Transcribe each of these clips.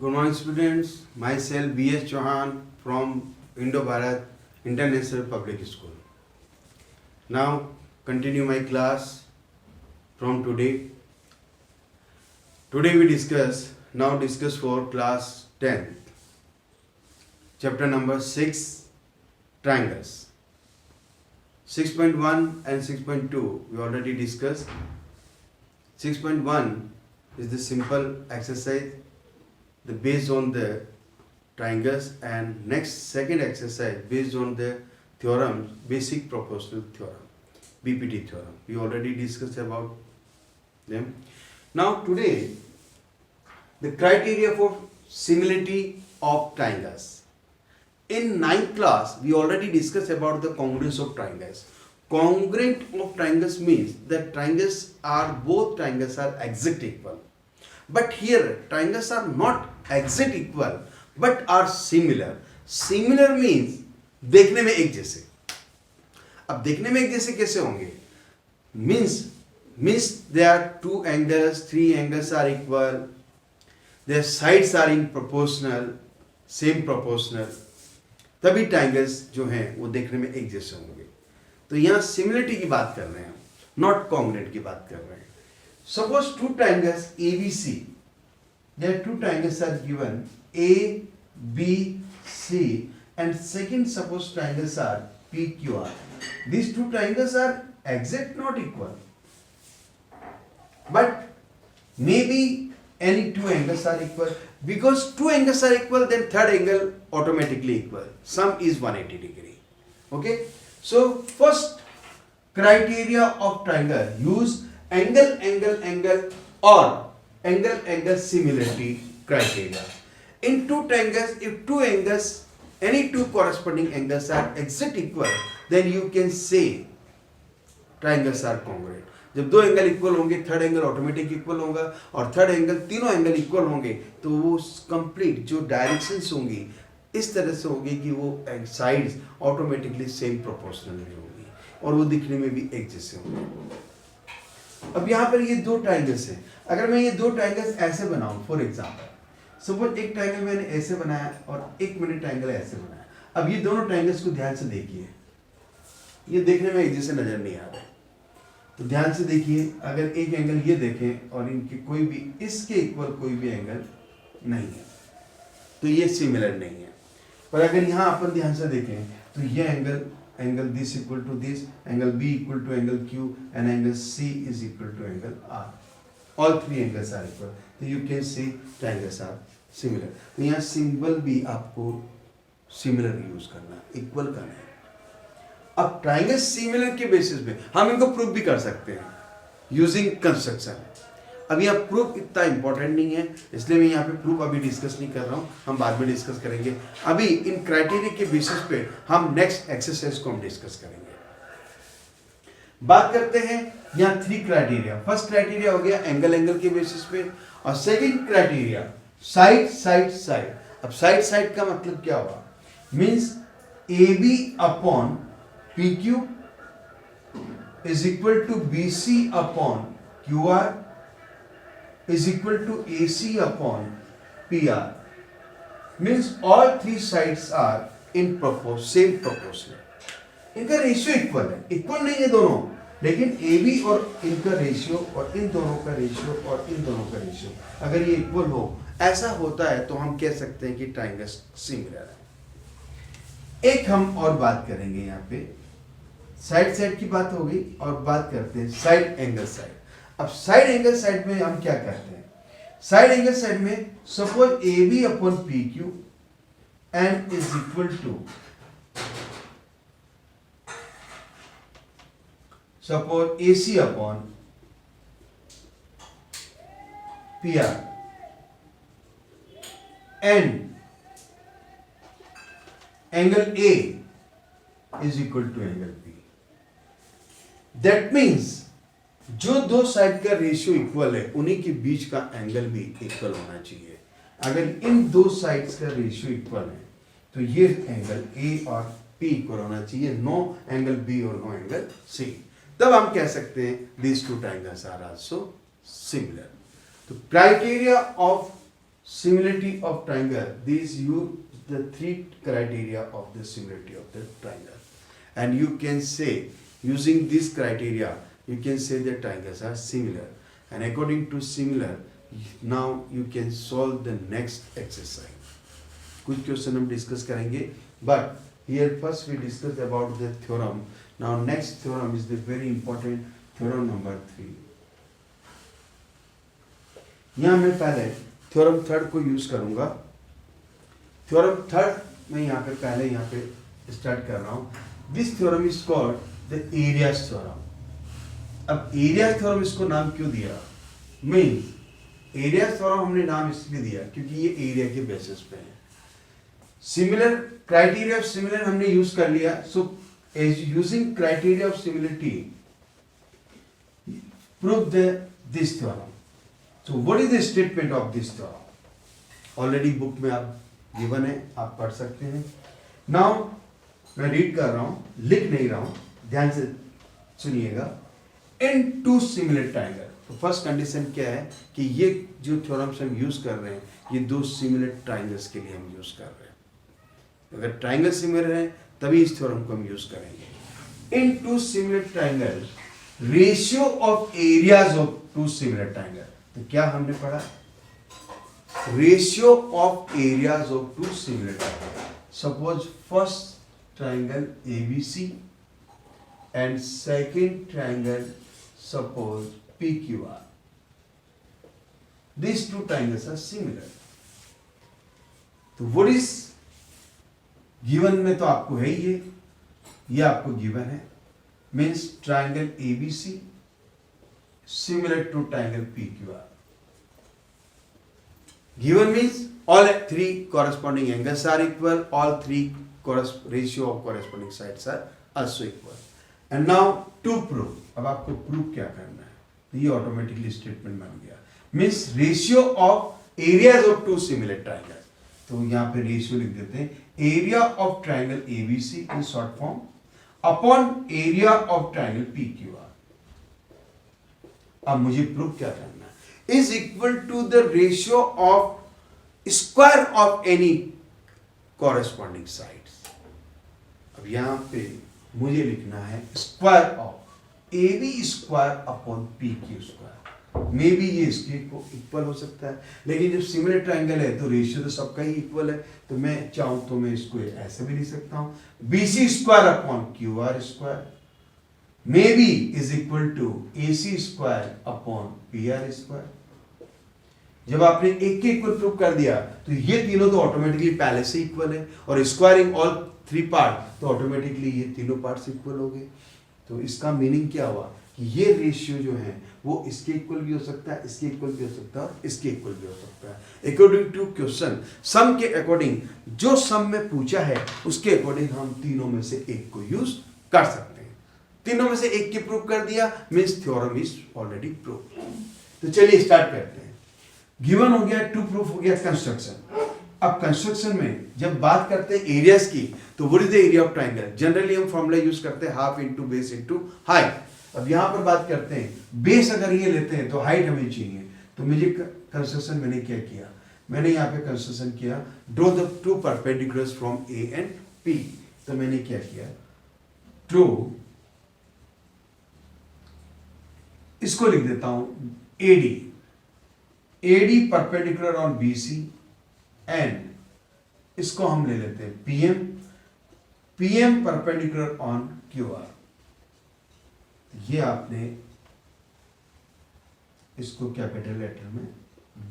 Good morning, students. Myself B.S. Chauhan from Indo-Bharat International Public School. Now, continue my class from today. Today we discuss for class 10. Chapter number 6, triangles. 6.1 and 6.2 we already discussed. 6.1 is the simple exercise based on the triangles, and next second exercise based on the theorem, basic proportional theorem, BPT theorem. We already discussed about them. Now today, the criteria for similarity of triangles. In 9th class, we already discussed about the congruence of triangles. Congruent of triangles means that both triangles are exact equal. But here, triangles are not exact equal, but are similar. Similar means देखने में एक जैसे. अब देखने में एक जैसे कैसे होंगे? Means there are two angles, three angles are equal. Their sides are in proportional, same proportional. तभी triangles जो हैं वो देखने में एक जैसे होंगे. तो यहाँ similarity की बात कर रहे हैं, not congruent की बात कर रहे हैं. Suppose two triangles ABC. There are two triangles are given A, B, C, and second suppose triangles are PQR. These two triangles are exact, not equal. But maybe any two angles are equal. Because two angles are equal, then third angle automatically equal. Sum is 180 degree. Okay. So first criteria of triangle, use angle or angle similarity criteria. In two triangles, if any two corresponding angles are exact equal, then you can say triangles are congruent. जब दो angle equal होंगे, third angle automatic equal होगा, और third angle तीनों angle equal होंगे, तो वो complete जो डायरेक्शंस होंगी इस तरह से होगी कि वो साइड्स ऑटोमेटिकली सेम प्रोपोर्शनल में होगी और वो दिखने में भी एक जैसे होंगे. अब यहाँ पर ये दो ट्राइंगल्स हैं. अगर मैं ये दो ट्राइंगल्स ऐसे बनाऊं, फॉर एग्जांपल सपोज एक ट्राइंगल मैंने ऐसे बनाया और एक मैंने ट्राइंगल ऐसे बनाया. अब ये दोनों ट्राइंगल्स को ध्यान से देखिए, ये देखने में एक जैसे नजर नहीं आ रहे. तो ध्यान से देखिए, अगर एक एंगल ये देखें और इनके कोई भी इसके इक्वल कोई भी एंगल नहीं है, तो ये सिमिलर नहीं है. पर अगर यहाँ अपन ध्यान से देखें तो ये angle this equal to this, angle B equal to angle Q, and angle C is equal to angle R. All three angles are equal. तो you can see triangles are similar. तो यहाँ सिंबल भी आपको similar use करना, equal करना है. अब triangle similar के बेसिस पे हम इनको प्रूफ भी कर सकते हैं यूजिंग कंस्ट्रक्शन. अब यहाँ प्रूफ इतना इंपॉर्टेंट नहीं है, इसलिए मैं यहाँ पे प्रूफ अभी डिस्कस नहीं कर रहा हूँ, हम बाद में डिस्कस करेंगे. अभी इन क्राइटेरिया के बेसिस पे हम नेक्स्ट एक्सरसाइज को हम डिस्कस करेंगे. बात करते हैं यहाँ थ्री क्राइटेरिया. फर्स्ट क्राइटेरिया हो गया एंगल के बेसिस पे, और सेकेंड क्राइटेरिया साइड. अब साइड का मतलब क्या हुआ? Means AB upon PQ is equal to BC upon QR is equal to AC upon PR. Means all three sides are in same proportional. इनका रेशियो इक्वल है, equal नहीं है दोनों, लेकिन AB और इनका रेशियो और इन दोनों का रेशियो और इन दोनों का रेशियो अगर ये इक्वल हो, ऐसा होता है तो हम कह सकते हैं कि ट्राइंगल सिमिलर है. एक हम और बात करेंगे यहाँ पे, साइड की बात होगी, और बात करते हैं साइड एंगल साइड. अब साइड एंगल साइड में हम क्या करते हैं? साइड एंगल साइड में suppose AB upon PQ and is equal to suppose AC upon PR and angle A is equal to angle B. That means जो दो side का रेशियो इक्वल है उन्हीं के बीच का एंगल भी इक्वल होना चाहिए. अगर इन दो साइड्स का रेशियो इक्वल है तो ये एंगल A और P इक्वल होना चाहिए, नो एंगल B और नो एंगल C. तब हम कह सकते हैं these two triangles are also similar. तो criteria of similarity of triangle, these use the three criteria of the similarity of the triangle, and you can say using this criteria you can say the triangles are similar, and according to similar now you can solve the next exercise. कुछ question हम discuss करेंगे, but here first we discussed about the theorem. Now next theorem is the very important theorem number 3. यहाँ मैं पहले theorem third को use करूंगा. Theorem third मैं यहाँ पे स्टार्ट कर रहा हूँ. This theorem is called the areas theorem. अब एरियाज थ्योरम इसको नाम क्यों दिया? मीन्स एरियाज थ्योरम हमने नाम इसलिए दिया क्योंकि ये एरिया के बेसिस पे है. सिमिलर क्राइटेरिया ऑफ सिमिलर हमने यूज कर लिया. So as using criteria of similarity prove this theorem. So what is the statement of this theorem? Already book में आप given है, आप पढ़ सकते हैं. Now मैं read कर रहा हूँ, लिख नहीं रहा हूँ, ध्यान से सुनिएगा. In two similar triangle. तो फर्स्ट कंडीशन क्या है कि ये जो थ्योरम्स हम यूज कर रहे हैं ये दो सिमिलर ट्राइंगल्स के लिए हम यूज कर रहे हैं. अगर ट्राइंगल सिमिलर है तभी इस थ्योरम को हम यूज करेंगे. In two similar triangles, ratio of areas of two similar triangles. तो क्या हमने पढ़ा? Ratio of areas of two similar triangle. Suppose first triangle ABC and second triangle suppose PQR. This two triangles are similar. तो what is given में तो आपको है ये आपको गिवन है. Means triangle ABC similar to triangle PQR. Given means all three corresponding angles are equal, all three ratio of corresponding sides are also equal. And now to prove, अब आपको prove क्या करना है? तो ये automatically statement बन गया. Means ratio of areas of two similar triangles. तो यहाँ पे ratio लिख देते हैं. Area of triangle ABC in short form upon area of triangle PQR. अब मुझे प्रूव क्या करना है? Is equal to the ratio of square of any corresponding sides. अब यहां पे मुझे लिखना है square of A B square upon P Q square. May be ये इसके इक्वल हो सकता है, लेकिन जब सिमिलर ट्राइंगल है तो रेशियो तो सबका ही इक्वल है. तो मैं चाहूं तो मैं इसको ऐसे भी लिख सकता हूं, B C square upon Q R square may be is equal to AC square upon PR square. जब आपने एक के इक्वल प्रूव कर दिया तो ये तीनों तो ऑटोमेटिकली पहले से इक्वल है, और स्क्वायरिंग ऑल थ्री पार्ट तो ऑटोमेटिकली ये तीनों पार्ट्स इक्वल हो गए. तो इसका मीनिंग क्या हुआ कि ये रेशियो जो है वो इसके इक्वल भी हो सकता है, इसके इक्वल भी हो सकता है और इसके इक्वल भी हो सकता है. अकॉर्डिंग टू क्वेश्चन सम के अकॉर्डिंग, जो सम में पूछा है उसके अकॉर्डिंग हम तीनों में से एक को यूज कर सकते हैं. तीनों में से एक की प्रूव कर दिया means theorem is already prove. तो चलिए स्टार्ट करते हैं. गिवन हो गया, टू प्रूफ हो गया, कंस्ट्रक्शन. अब कंस्ट्रक्शन में जब बात करते हैं एरियाज की तो what is the area of triangle? Generally हम फॉर्मूला यूज करते हैं half into base into height. अब यहां पर बात करते हैं बेस अगर ये लेते हैं तो हाइट हमें चाहिए. तो मुझे कंस्ट्रक्शन मैंने क्या किया? मैंने यहाँ पे कंस्ट्रक्शन किया, draw the two perpendiculars from A and P. तो मैंने क्या किया? ड्रॉ, इसको लिख देता हूं AD. AD perpendicular on BC and इसको हम ले लेते हैं PM. PM perpendicular on QR. ये आपने इसको कैपिटल लेटर में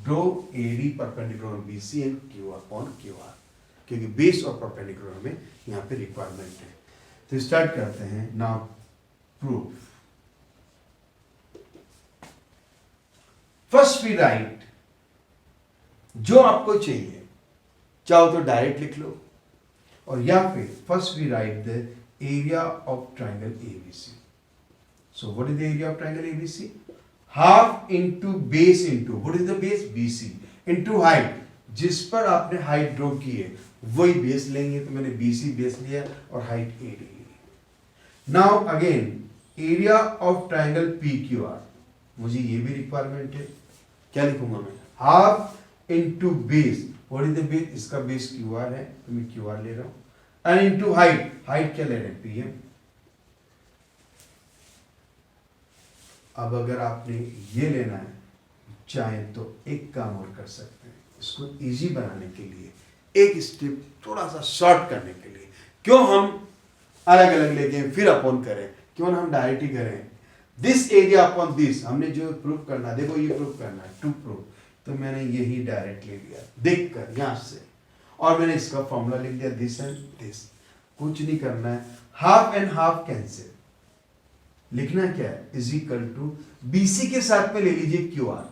draw AD perpendicular on BC and QR on QR, क्योंकि बेस और परपेंडिकुलर में यहां पे रिक्वायरमेंट है. तो स्टार्ट करते हैं. Now proof. First we write जो आपको चाहिए, चाहो तो डायरेक्ट लिख लो, और यहां पे first we write the area of triangle ABC. So what is the area of triangle ABC? Half into base into what is the base? BC into height. जिस पर आपने हाइट ड्रॉ की है वही बेस लेंगे. तो मैंने BC बेस लिया और हाइट AD ली. Now again area of triangle PQR. मुझे ये भी रिक्वायरमेंट है. क्या लिखूंगा मैं? Half into base, what is the base, इसका बेस क्यू आर है तो मैं क्यू आर ले रहा हूँ, एंड इंटू हाइट, हाइट क्या ले रहे हैं, पी एम। अब अगर आपने ये लेना है चाहे तो एक काम और कर सकते हैं, इसको इजी बनाने के लिए, एक स्टेप थोड़ा सा शॉर्ट करने के लिए, क्यों हम अलग अलग लेके फिर अपॉन करें, क्यों ना हम डायरेक्ट ही करें, दिस एरिया अपॉन दिस, हमने जो प्रूव करना, देखो ये प्रूव करना है, टू प्रूव, तो मैंने यही डायरेक्ट ले लिया देख कर यहां से, और मैंने इसका फॉर्मूला लिख दिया, दिस एंड दिस, कुछ नहीं करना है, हाफ एंड हाफ कैंसिल, लिखना क्या है, इज इक्वल टू बीसी के साथ में ले लीजिए Q R,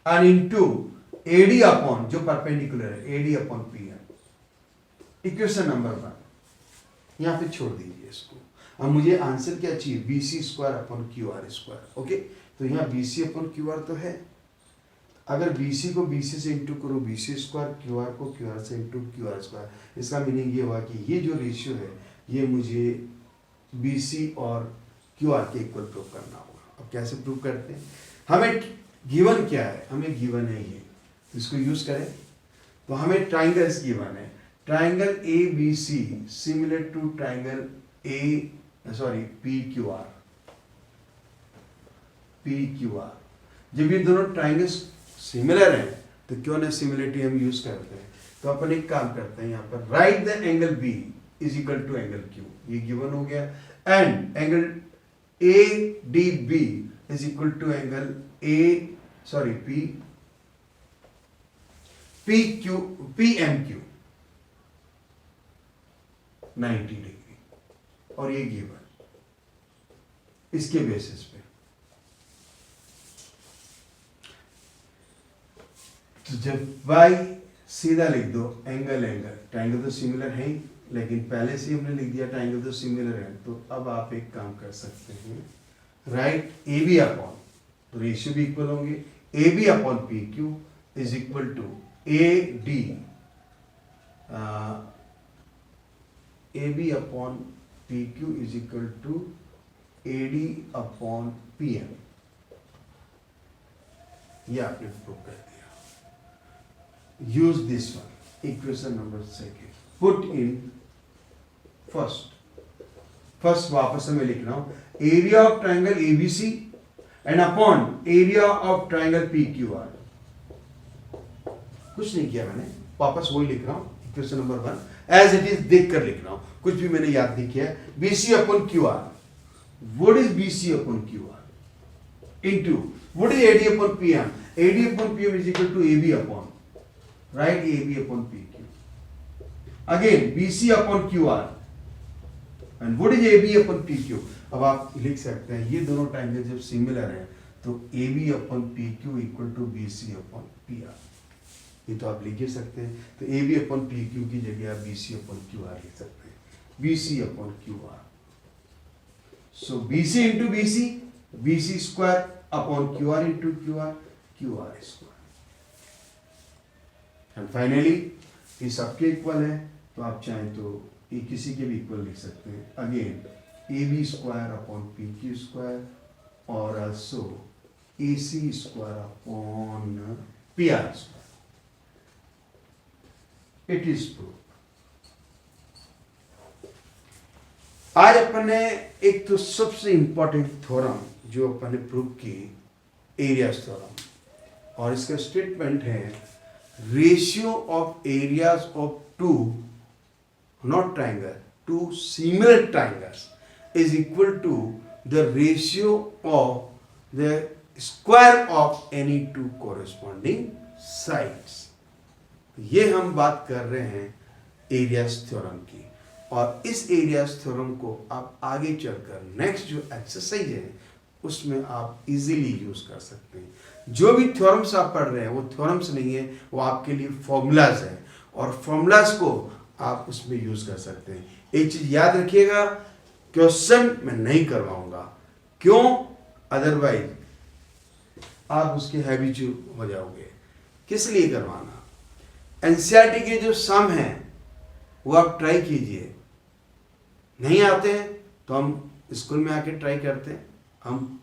and into AD upon जो परपेंडिकुलर है, AD upon P M, equation number 1 यहां पे छोड़ दीजिए इसको। अब मुझे आंसर क्या चाहिए, B C square upon Q R square, okay, तो यहाँ B C upon Q R तो है, अगर बी सी को बी सी से इंटू करो B C square, Q R को क्यू आर से इंटू क्यू आर स्क्वायर, इसका मीनिंग ये हुआ कि ये जो रेशियो है ये मुझे बी सी और क्यू आर के इक्वल प्रूव करना होगा। अब कैसे प्रूव करते हैं, हमें गिवन क्या है, हमें गिवन है ये, तो इसको यूज करें, तो हमें ट्राइंगल्स गिवन है, triangle A B C similar to triangle A P Q R, P Q R, जब ये दोनों ट्राइंगल्स सिमिलर हैं तो क्यों ना सिमिलरिटी हम यूज करते हैं, तो अपन एक काम करते हैं, यहाँ पर right the angle B is equal to angle Q, ये गिवन हो गया, and angle A D B is equal to angle P M Q 90 degree, और ये गिवन इसके बेसिस पे, तो जब y सीधा लिख दो, एंगल ट्राइंगल तो सिमिलर है ही, लेकिन पहले से हमने लिख दिया ट्राइंगल तो सिमिलर है, तो अब आप एक काम कर सकते हैं, राइट ए बी अपॉन, तो रेशियो भी इक्वल होंगे, A B upon P Q is equal to A D, A B upon P Q is equal to A D upon P M, ये आपने प्रूव कर दिया। Use this one, equation number 2, put in first वापस में लिख रहा हूं, area of triangle ABC and upon area of triangle P Q R, कुछ नहीं किया मैंने, वापस वही लिख रहा हूं, equation number 1 as it is देख कर लिख रहा हूं, कुछ भी मैंने याद नहीं किया, BC upon Q R, what is BC upon Q R into what is AD upon PM, AD upon PM is equal to AB upon, right, AB upon P Q, again BC upon Q R, and what is AB upon P Q. अब आप लिख सकते हैं ये दोनों triangle जब similar है तो AB upon P Q equal to BC upon P R, ये तो आप लिख ही सकते हैं, तो A B upon P Q की जगह आप B C upon Q R लिख सकते हैं, B C upon Q R, so B C into B C square upon Q R into Q R square, and finally ये सबके equal है, तो आप चाहें तो ये किसी के भी इक्वल लिख सकते हैं, again A B square upon P Q square और also A C square upon P R square, it is prove. आज अपन ने एक तो सबसे इंपॉर्टेंट थ्योरम जो अपन ने प्रूव की, एरियाज थ्योरम, और इसका स्टेटमेंट है ratio of areas of two not triangle two similar triangles is equal to the ratio of the square of any two corresponding sides. ये हम बात कर रहे हैं एरियाज थ्योरम की, और इस एरियाज थ्योरम को आप आगे चलकर नेक्स्ट जो एक्सरसाइज है उसमें आप इजीली यूज कर सकते हैं। जो भी थ्योरम्स आप पढ़ रहे हैं वो थ्योरम्स नहीं है, वो आपके लिए फॉर्मूलाज है, और फॉर्मूलाज को आप उसमें यूज कर सकते हैं। एक चीज याद रखिएगा, क्वेश्चन मैं नहीं करवाऊंगा, क्यों, अदरवाइज आप उसके हैबिचुअल हो जाओगे। किस लिए करवाना, एनसीईआरटी के जो सम हैं वो आप ट्राई कीजिए, नहीं आते हैं तो हम स्कूल में आके ट्राई करते हैं, हम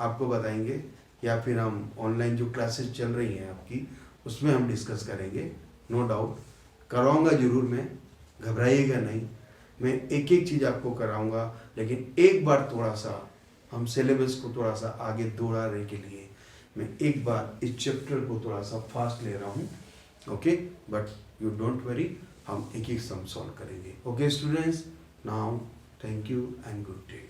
आपको बताएंगे, या फिर हम ऑनलाइन जो क्लासेस चल रही हैं आपकी उसमें हम डिस्कस करेंगे, नो डाउट कराऊंगा जरूर मैं, घबराइएगा नहीं, मैं एक एक चीज़ आपको कराऊंगा, लेकिन एक बार थोड़ा सा हम सिलेबस को थोड़ा सा आगे दौड़ाने के लिए मैं एक बार इस चैप्टर को थोड़ा सा फास्ट ले रहा हूँ, okay, but you don't worry, हम एक एक सम सॉल्व करेंगे, okay students, now thank you and good day.